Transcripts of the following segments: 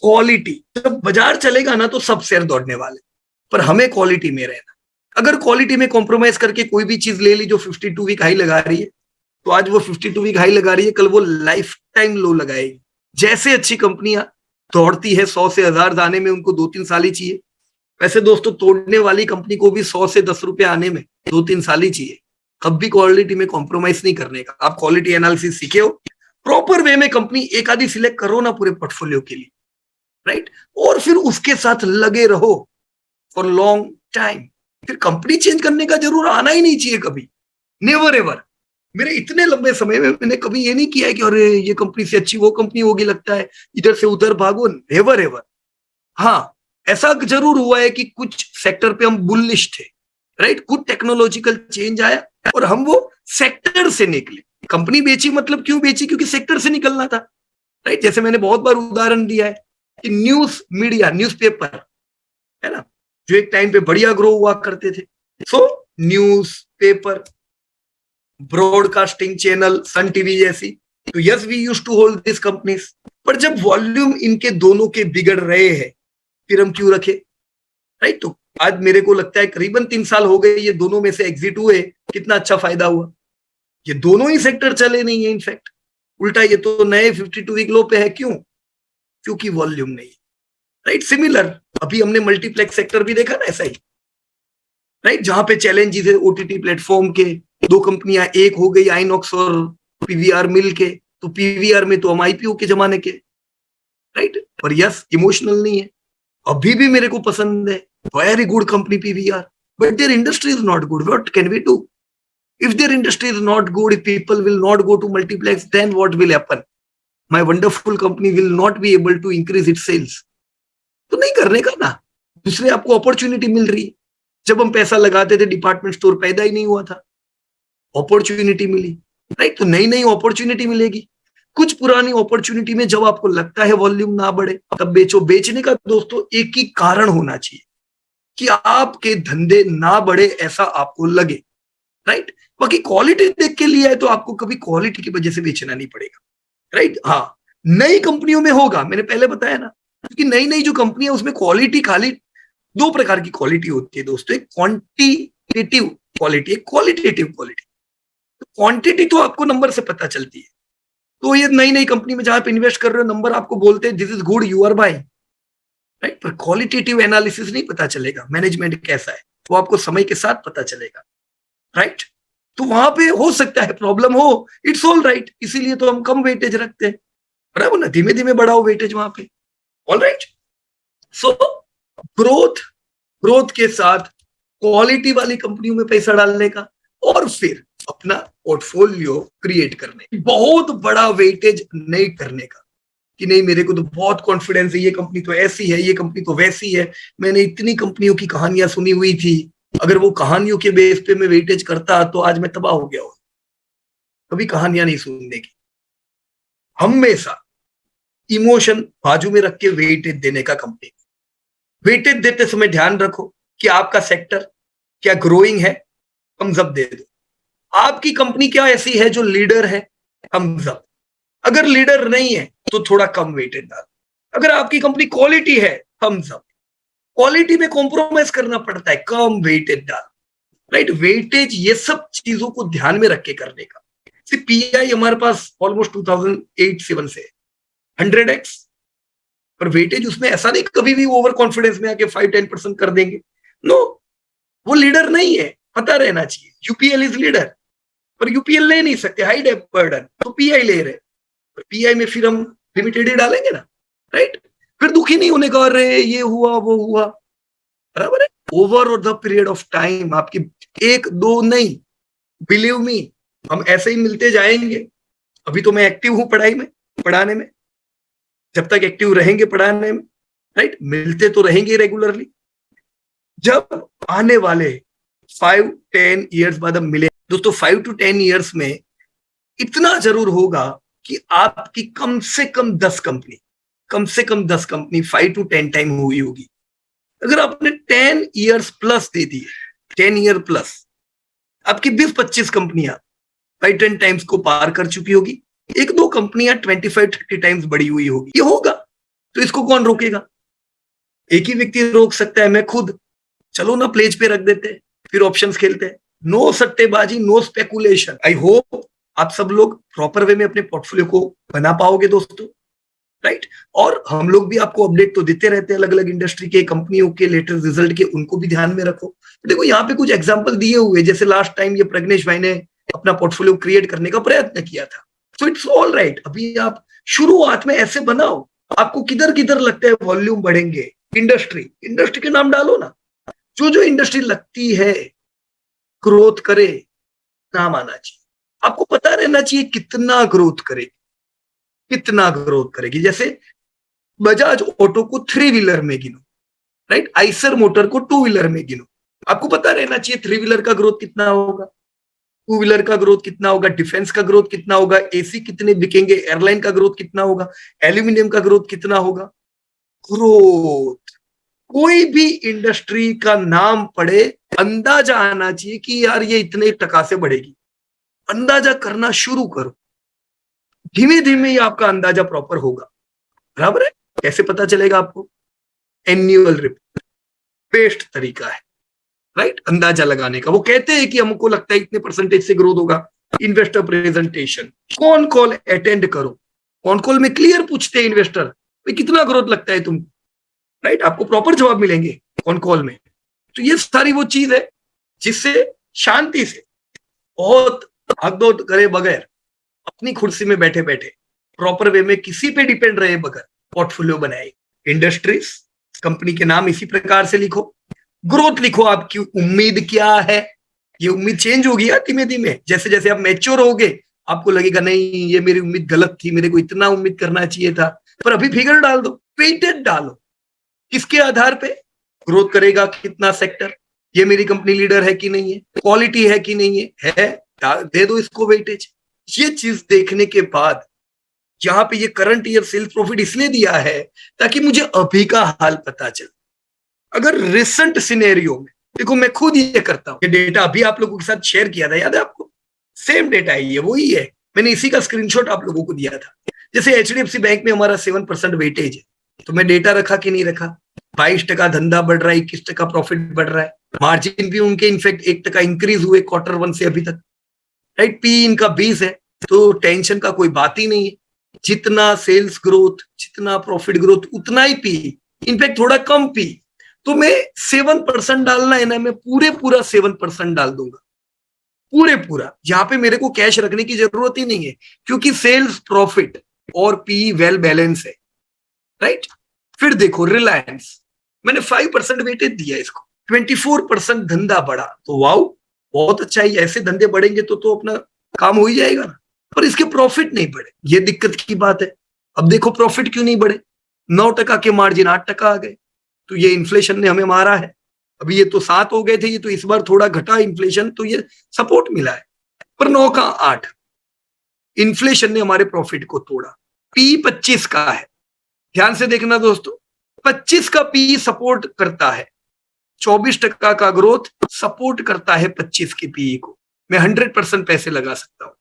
Quality, जब बाजार चलेगा ना तो सब शेयर दौड़ने वाले, पर हमें क्वालिटी में रहना। अगर क्वालिटी में कॉम्प्रोमाइज करके कोई भी चीज ले ली जो 52 वीक हाई लगा रही है, तो आज वो 52 वीक हाई लगा रही है, कल वो लाइफ टाइम लो लगाएगी। जैसे अच्छी कंपनियां दौड़ती है 100 से 1000 आने में उनको 2-3 साल ही चाहिए, वैसे दोस्तों तोड़ने वाली कंपनी को भी 100 से 10 रुपए आने में 2-3 साल ही चाहिए। कभी क्वालिटी में कॉम्प्रोमाइज नहीं करने का। आप क्वालिटी एनालिसिस सीखे हो, प्रॉपर वे में कंपनी एक आधी सिलेक्ट करो ना पूरे पोर्टफोलियो के लिए, राइट, और फिर उसके साथ लगे रहो फॉर लॉन्ग टाइम। फिर कंपनी चेंज करने का जरूर आना ही नहीं चाहिए कभी, नेवर एवर। मेरे इतने लंबे समय में मैंने कभी ये नहीं किया है कि अरे ये कंपनी से अच्छी वो कंपनी होगी, लगता है इधर से उधर भागो, नेवर एवर। हाँ, ऐसा जरूर हुआ है कि कुछ सेक्टर पे हम बुलिश थे, राइट, कुछ टेक्नोलॉजिकल चेंज आया और हम वो सेक्टर से निकले। कंपनी बेची मतलब क्यों बेची? क्योंकि सेक्टर से निकलना था, राइट। जैसे मैंने बहुत बार उदाहरण दिया है कि न्यूज मीडिया, न्यूज़पेपर है ना, जो एक टाइम पे बढ़िया ग्रो हुआ करते थे। So newspaper, broadcasting channel, Sun TV जैसी, तो yes we used to hold this companies. पर जब वॉल्यूम इनके दोनों के बिगड़ रहे हैं, फिर हम क्यों रखे, राइट। तो आज मेरे को लगता है करीबन 3 साल हो गए ये दोनों में से एग्जिट हुए, कितना अच्छा फायदा हुआ। ये दोनों ही सेक्टर चले नहीं है, इनफैक्ट उल्टा ये तो नए 52 वीक लो पे है। क्यों? क्योंकि वॉल्यूम नहीं, राइट। सिमिलर अभी हमने मल्टीप्लेक्स सेक्टर भी देखा ना, ऐसा ही, राइट, जहां पे चैलेंजेस है ओटीटी प्लेटफॉर्म के। 2 कंपनियां एक हो गई, आइनॉक्स और पीवीआर मिल के, तो पीवीआर में तो हम आईपीओ के जमाने के, राइट। पर यस, इमोशनल नहीं है, अभी भी मेरे को पसंद है, very good company PVR, but their industry is not good. What can we do? If their industry is not good, if people will not go to multiplex, then what will happen? My wonderful company will not be able to increase its sales. तो नहीं करने का ना, दूसरे आपको opportunity मिल रही है। जब हम पैसा लगाते थे डिपार्टमेंट स्टोर पैदा ही नहीं हुआ था, अपॉर्चुनिटी मिली, राइट। तो नई नई अपॉर्चुनिटी मिलेगी। कुछ पुरानी अपॉर्चुनिटी में जब आपको लगता है वॉल्यूम ना बढ़े, तब बेचो। बेचने का दोस्तों एक ही कारण होना चाहिए कि आपके धंधे ना बढ़े, ऐसा आपको लगे, राइट। बाकी क्वालिटी देख के लिया है तो आपको कभी क्वालिटी की वजह से बेचना नहीं पड़ेगा, राइट। हाँ, नई कंपनियों में होगा, मैंने पहले बताया ना, क्योंकि नई नई जो कंपनी है उसमें क्वालिटी, खाली 2 प्रकार की क्वालिटी होती है दोस्तों, एक क्वांटिटेटिव क्वालिटी, एक क्वालिटेटिव क्वालिटी। तो क्वांटिटी तो आपको नंबर से पता चलती है, तो ये नई नई कंपनी में जहां पे इन्वेस्ट कर रहे हो, नंबर आपको बोलते हैं this is good, you are buy, right. पर क्वालिटेटिव एनालिसिस नहीं पता चलेगा मैनेजमेंट कैसा है, वो आपको समय के साथ पता चलेगा, राइट। तो वहां पे हो सकता है प्रॉब्लम हो, इट्स ऑल राइट, इसीलिए तो हम कम वेटेज रखते हैं, बराबर ना, धीमे धीमे बढ़ाओ वेटेज वहां पे, all right. So growth, growth के साथ क्वालिटी वाली कंपनियों में पैसा डालने का, और फिर अपना पोर्टफोलियो क्रिएट करने, बहुत बड़ा वेटेज नहीं करने का कि नहीं मेरे को तो बहुत कॉन्फिडेंस है, ये कंपनी तो ऐसी है, ये कंपनी तो वैसी है, मैंने इतनी कंपनियों की कहानियां सुनी हुई थी, अगर वो कहानियों के बेस पे मैं वेटेज करता तो आज मैं तबाह हो गया हूं। कभी कहानियां नहीं सुनने की, हमेशा इमोशन बाजू में रख के वेटेज देने का कंपनी। वेटेज देते समय ध्यान रखो कि आपका सेक्टर क्या ग्रोइंग है, थम्स अप दे दो। आपकी कंपनी क्या ऐसी है जो लीडर है, थम्स अप। अगर लीडर नहीं है तो थोड़ा कम वेटेज डालो। अगर आपकी कंपनी क्वालिटी है, थम्स अप। क्वालिटी में कॉम्प्रोमाइज करना पड़ता है, कम वेटेज डालो, राइट। वेटेज ये सब चीजों को ध्यान में रख के करने का। पीआई हमारे पास ऑलमोस्ट 2008-7 से 100x, पर वेटेज उसमें ऐसा नहीं कभी भी ओवर कॉन्फिडेंस में आके 5-10% कर देंगे, नो, वो लीडर नहीं है, पता रहना चाहिए। यूपीएल इज लीडर, पर यूपीएल ले नहीं सकते, हाई डेप बर्डन, तो पीआई ले रहे, पर पीआई में फिर हम लिमिटेड ही डालेंगे ना, राइट। फिर दुखी नहीं होने का, अरे ये हुआ वो हुआ, बराबर है। Over the period of time आपकी 1-2 नहीं, बिलीव मी, हम ऐसे ही मिलते जाएंगे। अभी तो मैं एक्टिव हूं पढ़ाई में, पढ़ाने में, जब तक एक्टिव रहेंगे पढ़ाने में, राइट, मिलते तो रहेंगे रेगुलरली। जब आने वाले 5-10 ईयर्स बाद हम मिले दोस्तों, 5 to 10 ईयर्स में इतना जरूर होगा कि आपकी कम से कम 10 कंपनी, कम से कम 10 कंपनी 5 to 10 टाइम हुई होगी। अगर आपने 10 ईयर्स प्लस दे दिए, 10 ईयर प्लस, आपकी 20-25 कंपनियां 5-10 टाइम्स को पार कर चुकी होगी, 1-2 कंपनियां 25-30 टाइम्स बढ़ी हुई होगी, ये होगा। तो इसको कौन रोकेगा? एक ही व्यक्ति रोक सकता है, मैं खुद। चलो ना प्लेज पे रख देते हैं, फिर ऑप्शंस खेलते हैं। नो सट्टेबाजी, नो स्पेकुलेशन। आई होप आप सब लोग प्रॉपर वे में अपने पोर्टफोलियो को बना पाओगे दोस्तों, राइट। और हम लोग भी आपको अपडेट तो देते रहते हैं अलग अलग इंडस्ट्री के, कंपनियों के लेटेस्ट रिजल्ट के, उनको भी ध्यान में रखो। देखो यहाँ पे कुछ एग्जांपल दिए हुए, जैसे लास्ट टाइम ये प्रज्ञेश भाई ने अपना पोर्टफोलियो क्रिएट करने का प्रयत्न किया था। So it's all right. अभी आप शुरुआत में ऐसे बनाओ, आपको किधर किधर लगता है वॉल्यूम बढ़ेंगे, इंडस्ट्री इंडस्ट्री के नाम डालो ना, जो जो इंडस्ट्री लगती है ग्रोथ करे, नाम आना चाहिए। आपको पता रहना चाहिए कितना ग्रोथ करेगी, कितना ग्रोथ करेगी। जैसे बजाज ऑटो को 3 व्हीलर में गिनो, राइट, आइसर मोटर को 2 व्हीलर में गिनो। आपको पता रहना चाहिए 3 व्हीलर का ग्रोथ कितना होगा, 2 व्हीलर का ग्रोथ कितना होगा, डिफेंस का ग्रोथ कितना होगा, एसी कितने बिकेंगे, एयरलाइन का ग्रोथ कितना होगा, एल्यूमिनियम का ग्रोथ कितना होगा। ग्रोथ, कोई भी इंडस्ट्री का नाम पड़े, अंदाजा आना चाहिए कि यार ये इतने टका से बढ़ेगी। अंदाजा करना शुरू करो, धीमे धीमे ही आपका अंदाजा प्रॉपर होगा। बराबर है? कैसे पता चलेगा आपको? एन्युअल रिपोर्ट बेस्ट तरीका है, राइट, अंदाजा लगाने का। वो कहते हैं कि हमको लगता है इतने परसेंटेज से ग्रोथ होगा। इन्वेस्टर प्रेजेंटेशन, कौन कॉल अटेंड करो, कौन कॉल में क्लियर पूछते हैं इन्वेस्टर, भाई कितना ग्रोथ लगता है तुमको, राइट, आपको प्रॉपर जवाब मिलेंगे कौन कॉल में। तो ये सारी वो चीज है जिससे शांति से, बहुत भागदौड़ करे बगैर, अपनी कुर्सी में बैठे बैठे प्रॉपर वे में किसी पे डिपेंड रहे बगैर पोर्टफोलियो बनाए। इंडस्ट्रीज, कंपनी के नाम इसी प्रकार से लिखो, ग्रोथ लिखो, आपकी उम्मीद क्या है। ये उम्मीद चेंज होगी धीमे धीमे, जैसे जैसे आप मैच्योर होगे आपको लगेगा नहीं ये मेरी उम्मीद गलत थी, मेरे को इतना उम्मीद करना चाहिए था। पर अभी फिगर डाल दो, वेटेड डालो, किसके आधार पे ग्रोथ करेगा, कितना सेक्टर, ये मेरी कंपनी लीडर है कि नहीं है, क्वालिटी है कि नहीं है, दे दो इसको वेटेज। ये चीज देखने के बाद यहाँ पे ये करंट ईयर सेल्स प्रॉफिट इसलिए दिया है ताकि मुझे अभी का हाल पता चले। अगर रिसेंट सिनेरियो में देखो, मैं खुद ये करता हूँ, ये डेटा अभी आप लोगों के साथ शेयर किया था, याद है आपको? सेम डेटा है ये, वही है, मैंने इसी का स्क्रीनशॉट आप लोगों को दिया था। जैसे एचडीएफसी बैंक में हमारा 7% वेटेज है, तो मैं डेटा रखा कि नहीं रखा, 22% धंधा बढ़ रहा है, 21% प्रॉफिट बढ़ रहा है, मार्जिन भी उनके इनफेक्ट 1% इंक्रीज हुए Q1 से अभी तक, राइट। पी इनका 20 है, तो टेंशन का कोई बात ही नहीं है। जितना सेल्स ग्रोथ, जितना प्रॉफिट ग्रोथ, उतना ही पी, इनफैक्ट थोड़ा कम पी। तो मैं 7% डालना है ना, मैं पूरे पूरा 7% डाल दूंगा, पूरे पूरा। यहाँ पे मेरे को कैश रखने की जरूरत ही नहीं है, क्योंकि सेल्स, प्रॉफिट और पी वेल बैलेंस है, राइट। फिर देखो रिलायंस, मैंने 5% वेटेज दिया इसको, 24% धंधा बढ़ा, तो वाओ बहुत अच्छा है। ऐसे धंधे बढ़ेंगे तो अपना काम हो ही जाएगा ना। पर इसके प्रॉफिट नहीं बढ़े, ये दिक्कत की बात है। अब देखो प्रॉफिट क्यों नहीं बढ़े, 9% के मार्जिन 8% आ गए, तो ये इन्फ्लेशन ने हमें मारा है। अभी ये तो 7 हो गए थे, ये तो इस बार थोड़ा घटा इन्फ्लेशन, तो ये सपोर्ट मिला है। पर 9 का 8, इन्फ्लेशन ने हमारे प्रॉफिट को तोड़ा। पी 25 का है, ध्यान से देखना दोस्तों, 25 का पी सपोर्ट करता है, 24% का ग्रोथ सपोर्ट करता है 25 के पीई को। मैं 100% पैसे लगा सकता हूं,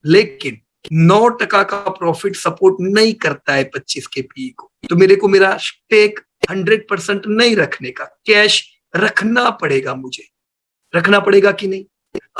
लेकिन 9% का प्रॉफिट सपोर्ट नहीं करता है 25 के पीई को। तो मेरे को मेरा स्टेक 100% नहीं रखने का, कैश रखना पड़ेगा, मुझे रखना पड़ेगा कि नहीं।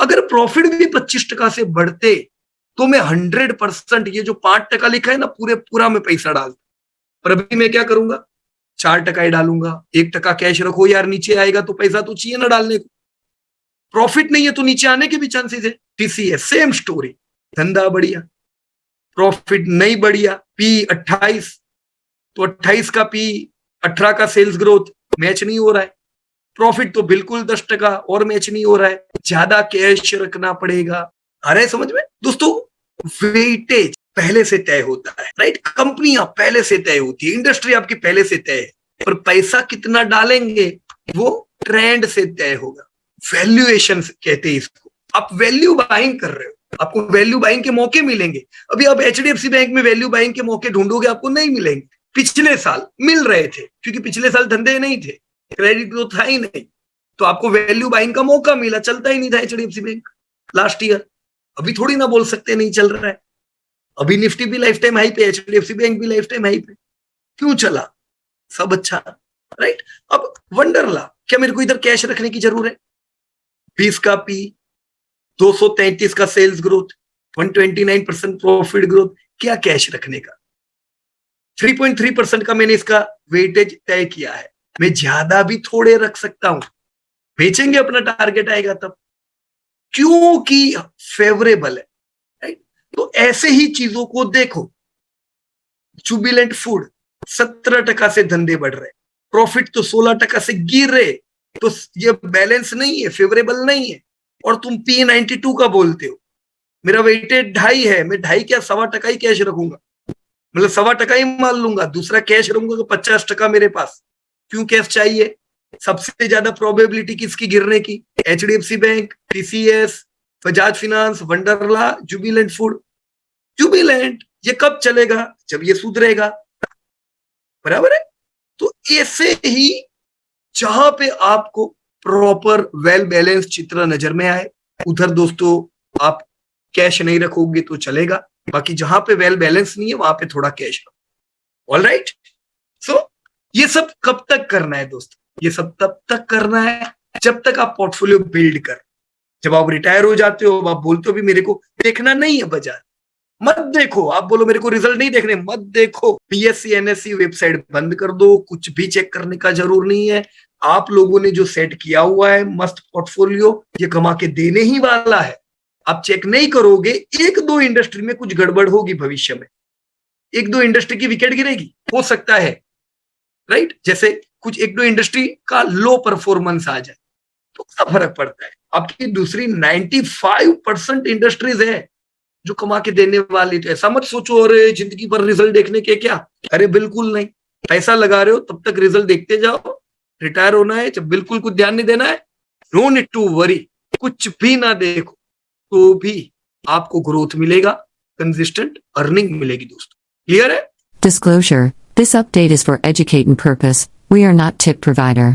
अगर प्रॉफिट भी 25% से बढ़ते तो मैं 100%, ये जो 5% लिखा है ना, पूरे पूरा मैं पैसा डालता। पर अभी मैं क्या करूंगा, 4% ही डालूंगा। 1% कैश रखो यार, नीचे आएगा तो पैसा तो चाहिए ना डालने को। प्रॉफिट नहीं है तो नीचे आने के भी चांसेस है। टीसीएस सेम स्टोरी, धंधा बढ़िया, प्रॉफिट नहीं बढ़िया, पी 28, तो 28 का पी, 18 का सेल्स ग्रोथ मैच नहीं हो रहा है, प्रॉफिट तो बिल्कुल 10% और मैच नहीं हो रहा है, ज्यादा कैश रखना पड़ेगा। आ रहा है समझ में दोस्तों? वेटेज पहले से तय होता है, राइट। कंपनियां पहले से तय होती है, इंडस्ट्री आपकी पहले से तय है, पर पैसा कितना डालेंगे वो ट्रेंड से तय होगा। वैल्यूएशन कहते हैं इसको। आप वैल्यू बाइंग कर रहे हो, आपको वैल्यू बाइंग के मौके मिलेंगे। अभी आप एचडीएफसी बैंक में वैल्यू बाइंग के मौके ढूंढोगे, आपको नहीं मिलेंगे। पिछले साल मिल रहे थे, क्योंकि पिछले साल धंधे नहीं थे, क्रेडिट ग्रोथ था ही नहीं, तो आपको वैल्यू बाइंग का मौका मिला। चलता ही नहीं था एचडीएफसी बैंक लास्ट ईयर। अभी थोड़ी ना बोल सकते नहीं चल रहा है। अभी निफ्टी भी लाइफ टाइम हाई पे, एचडीएफसी बैंक भी लाइफ टाइम हाई पे, क्यों चला, सब अच्छा, राइट। अब वंडरला, क्या मेरे को इधर कैश रखने की जरूरत है? 20 का पी, 233 का सेल्स ग्रोथ, 129% प्रॉफिट ग्रोथ, क्या कैश रखने का? 3.3% का मैंने इसका वेटेज तय किया है, मैं ज्यादा भी थोड़े रख सकता हूं, बेचेंगे अपना टारगेट आएगा तब, क्योंकि फेवरेबल है, राइट। तो ऐसे ही चीजों को देखो, जुबिलेंट फूड 17% से धंधे बढ़ रहे, प्रॉफिट तो 16% से गिर रहे, तो ये बैलेंस नहीं है, फेवरेबल नहीं है, और तुम P92 का बोलते हो। मेरा वेटेड 2.5 है, मैं 2.5 क्या 1.25% ही कैश रखूंगा, मतलब 1.25% ही मान लूंगा, दूसरा कैश रखूंगा तो 50% मेरे पास। क्यों कैश चाहिए? सबसे ज्यादा प्रोबेबिलिटी किसकी गिरने की? HDFC bank, TCS, Bajaj finance, Wonderla, Jubilant food. Jubilant ये कब चलेगा? जब ये सुधरेगा, बराबर है। तो ऐसे ही जहां पे आपको प्रॉपर वेल बैलेंस चित्र नजर में आए, उधर दोस्तों आप कैश नहीं रखोगे तो चलेगा, बाकी जहां पे वेल बैलेंस नहीं है वहां पे थोड़ा कैश रखो। All right. सो ये सब कब तक करना है दोस्तों? ये सब तब तक करना है जब तक आप पोर्टफोलियो बिल्ड कर। जब आप रिटायर हो जाते हो, आप बोलते हो भी मेरे को देखना नहीं है बाजार, मत देखो। आप बोलो मेरे को रिजल्ट नहीं देखने, मत देखो। PSC NSE वेबसाइट बंद कर दो, कुछ भी चेक करने का जरूर नहीं है। आप लोगों ने जो सेट किया हुआ है मस्त पोर्टफोलियो, ये कमा के देने ही वाला है। आप चेक नहीं करोगे, एक दो इंडस्ट्री में कुछ गड़बड़ होगी भविष्य में, एक दो इंडस्ट्री की विकेट गिरेगी, हो सकता है, राइट। जैसे कुछ एक दो इंडस्ट्री का लो परफॉर्मेंस आ जाए तो क्या फर्क पड़ता है? आपकी दूसरी 95% इंडस्ट्रीज है जो कमा के देने वाली। तो ऐसा मत सोचो अरे जिंदगी भर रिजल्ट देखने के क्या, अरे बिल्कुल नहीं। पैसा लगा रहे हो तब तक रिजल्ट देखते जाओ, रिटायर होना है जब बिल्कुल कुछ ध्यान नहीं देना है, नो नीड टू वरी। कुछ भी ना देखो तो भी आपको ग्रोथ मिलेगा, कंसिस्टेंट अर्निंग मिलेगी दोस्तों। क्लियर है? Disclosure: This update is for educating purpose. We are not tip provider.